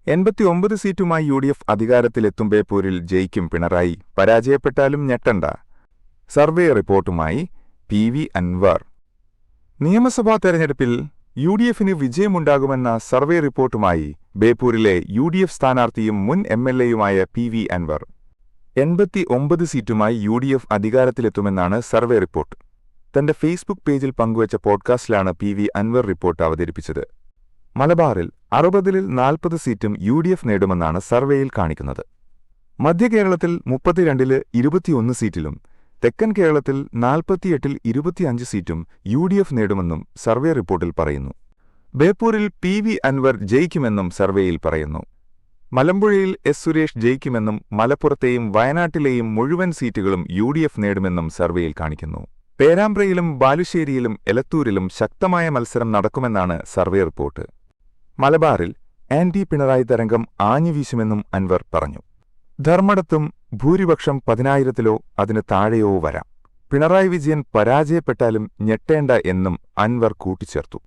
89 സീറ്റുമായി UDF അധികാരത്തിലെത്തും. ബേപ്പൂരിൽ ജയിക്കും പിണറായി, പരാജയപ്പെട്ടാലും ഞെട്ടണ്ട. സർവേ റിപ്പോർട്ടുമായി PV അൻവർ. നിയമസഭാ തെരഞ്ഞെടുപ്പിൽ UDFന് വിജയമുണ്ടാകുമെന്ന സർവേ റിപ്പോർട്ടുമായി ബേപ്പൂരിലെ UDF സ്ഥാനാർത്ഥിയും മുൻ MLAയുമായ PV അൻവർ. 89 സീറ്റുമായി UDF അധികാരത്തിലെത്തുമെന്നാണ് സർവേ റിപ്പോർട്ട്. തന്റെ ഫേസ്ബുക്ക് പേജിൽ പങ്കുവച്ച പോഡ്കാസ്റ്റിലാണ് PV അൻവർ റിപ്പോർട്ട് അവതരിപ്പിച്ചത്. മലബാറിൽ 60-ൽ 40 സീറ്റും UDF നേടുമെന്നാണ് സർവേയിൽ കാണിക്കുന്നത്. മധ്യകേരളത്തിൽ 32-ൽ 21 സീറ്റിലും തെക്കൻ കേരളത്തിൽ 48-ൽ 25 സീറ്റും UDF നേടുമെന്നും സർവേ റിപ്പോർട്ടിൽ പറയുന്നു. ബേപ്പൂരിൽ PV അൻവർ ജയിക്കുമെന്നും സർവേയിൽ പറയുന്നു. മലമ്പുഴയിൽ S. സുരേഷ് ജയിക്കുമെന്നും മലപ്പുറത്തെയും വയനാട്ടിലെയും മുഴുവൻ സീറ്റുകളും UDF നേടുമെന്നും സർവേയിൽ കാണിക്കുന്നു. പേരാമ്പ്രയിലും ബാലുശ്ശേരിയിലും എലത്തൂരിലും ശക്തമായ മത്സരം നടക്കുമെന്നാണ് സർവേ റിപ്പോർട്ട്. മലബാറിൽ ആന്റി പിണറായി തരംഗം ആഞ്ഞുവീശുമെന്നും അൻവർ പറഞ്ഞു. ധർമ്മടത്തും ഭൂരിപക്ഷം 10,000-ലോ അതിന് താഴെയോ വരാം. പിണറായി വിജയൻ പരാജയപ്പെട്ടാലും ഞെട്ടേണ്ട എന്നും അൻവർ കൂട്ടിച്ചേർത്തു.